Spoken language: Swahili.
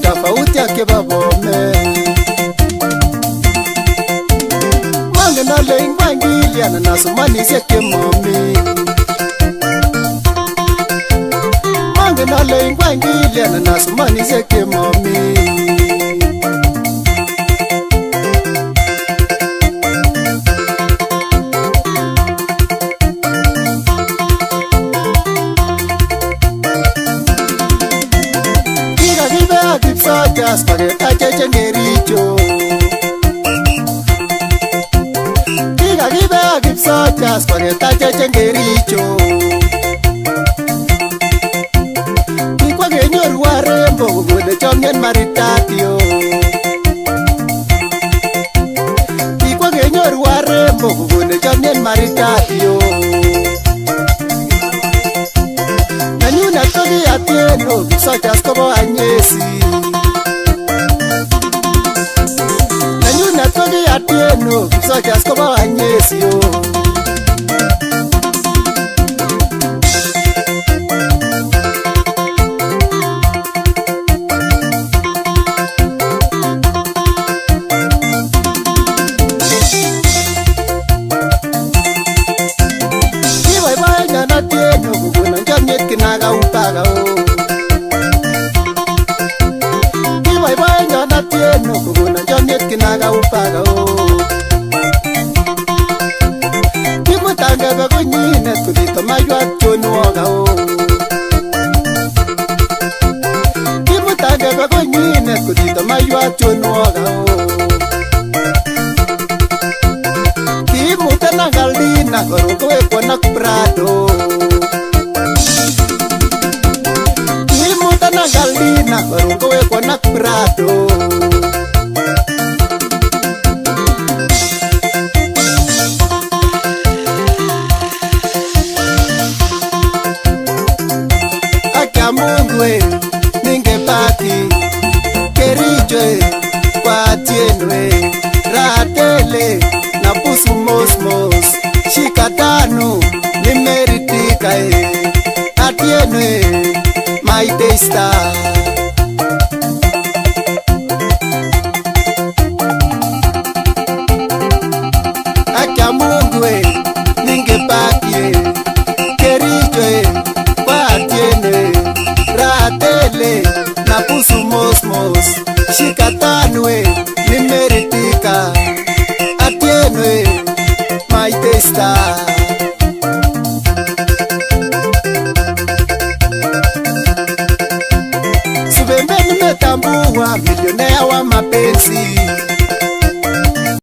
Tofauti yake babome Mange na leng mangiliana na sumani seke mami Mange na leng mangiliana na sumani seke mami Spaghetti chengericho Kiga gibe gipsocha spaghetti chengericho Kikwa genyoru warembo gune chomien maritatio Kikwa genyoru warembo gune chomien maritatio Nanyuna togi atieno gipsocha skobo anyesi Togi atieno, soja skoba anyesio Kiwai bai na tieno, kukuna njamyet kinaga upaga o Kiwai bai na tieno, kukuna njamyet kinaga upaga o Kimutanga bako nyine kudito mayuat chonuoga o Kimutanga bako nyine kudito mayuat chonuoga o Kimutana galina koruko ekwana kuprado Kimutana galina koruko ekwana kuprado Mungue ningepaki Kericho kwa tienwe Ratele na pusu mosmos Shikatano nimeritika Atienwe my taster Akia mungue ningepaki Kericho kwa tienwe Ratele na pusu mosmos Shikatanwe nimeritika Atienwe my taster Subembe nimetambua milionea wa mapenzi